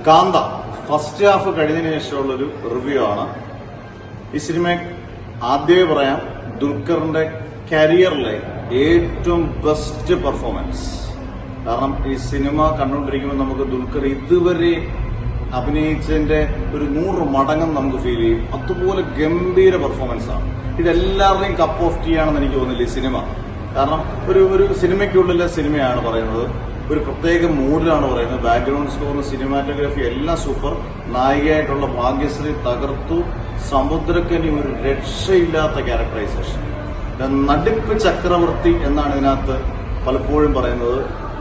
കാന്ത first half കഴിഞ്ഞതിന് ശേഷമുള്ളൊരു review ആണ്. ഈ സിനിമ ആദ്യമേ പറയാം, ദുൽഖറിന്റെ കരിയറിലെ ഏറ്റവും ബെസ്റ്റ് പെർഫോമൻസ്. കാരണം ഈ സിനിമ കണ്ടുകൊണ്ടിരിക്കുമ്പോൾ നമുക്ക് ദുൽഖർ ഇതുവരെ അഭിനയിച്ചതിന്റെ ഒരു 100 മടങ്ങും നമുക്ക് ഫീൽ ചെയ്യും. അതുപോലെ ഗംഭീര പെർഫോമൻസ് ആണ്. ഇതെല്ലാവരുടെയും കപ്പ് ഓഫ് ടീ ആണെന്ന് എനിക്ക് തോന്നുന്നില്ല ഈ സിനിമ. കാരണം ഒരു സിനിമയ്ക്കുള്ളിലെ സിനിമയാണ് പറയുന്നത്, ഒരു പ്രത്യേക മൂഡിലാണ് പറയുന്നത്. ബാക്ക്ഗ്രൗണ്ട് സ്കോർ, സിനിമാറ്റോഗ്രാഫി എല്ലാം സൂപ്പർ. നായികയായിട്ടുള്ള ഭാഗ്യശ്രീ തകർത്തു. സമുദ്രക്കനി ഒരു രക്ഷയില്ലാത്ത ക്യാരക്ടറൈസേഷൻ. നടിപ്പ് ചക്രവർത്തി എന്നാണ് ഇതിനകത്ത് പലപ്പോഴും പറയുന്നത്.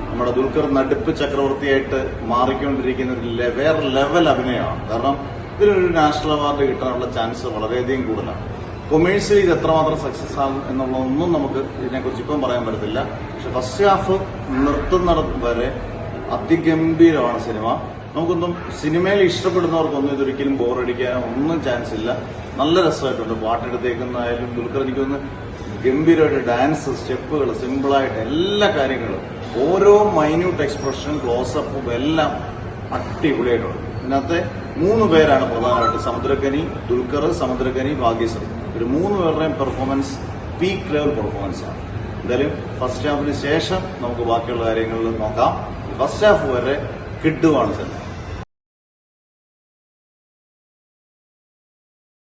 നമ്മുടെ ദുൽഖർ നടിപ്പ് ചക്രവർത്തിയായിട്ട് മാറിക്കൊണ്ടിരിക്കുന്ന ഒരു വേറെ ലെവൽ അഭിനയമാണ്. കാരണം ഇതിലൊരു നാഷണൽ അവാർഡ് കിട്ടാനുള്ള ചാൻസ് വളരെയധികം കൂടുതലാണ്. കൊമേഴ്സ്യലി ഇത് എത്രമാത്രം സക്സസ് ആകും എന്നുള്ളതൊന്നും നമുക്ക് ഇതിനെക്കുറിച്ച് ഇപ്പം പറയാൻ പറ്റത്തില്ല. പക്ഷെ ഫസ്റ്റ് ഹാഫ് നിർത്തുന്നിടം വരെ അതിഗംഭീരമാണ് സിനിമ. നമുക്കൊന്നും സിനിമയിൽ ഇഷ്ടപ്പെടുന്നവർക്കൊന്നും ഇതൊരിക്കലും ബോറടിക്കാനോ ഒന്നും ചാൻസ് ഇല്ല. നല്ല രസമായിട്ടുണ്ട്. പാട്ടെടുത്തേക്കുന്നതായാലും ദുൽഖർ എനിക്കൊന്ന് ഗംഭീരമായിട്ട് ഡാൻസ്, സ്റ്റെപ്പുകൾ, സിമ്പിളായിട്ട് എല്ലാ കാര്യങ്ങളും, ഓരോ മൈന്യൂട്ട് എക്സ്പ്രഷനും ക്ലോസപ്പും എല്ലാം അടിപൊളിയായിട്ടുണ്ട്. ഇതിനകത്തെ 3 പേരാണ് പ്രധാനമായിട്ട്. സമുദ്രക്കനി, ദുൽഖർ, സമുദ്രക്കനി, ഭാഗ്യശ്രീ. ഒരു 3 പേരുടെയും പെർഫോമൻസ് പീക്ക് ലെവൽ പെർഫോമൻസ് ആണ്. എന്തായാലും ഫസ്റ്റ് ഹാഫിന് ശേഷം നമുക്ക് ബാക്കിയുള്ള കാര്യങ്ങളിൽ നോക്കാം. ഫസ്റ്റ് ഹാഫ് വരെ കിട്ടുവാണ് സിനിമ.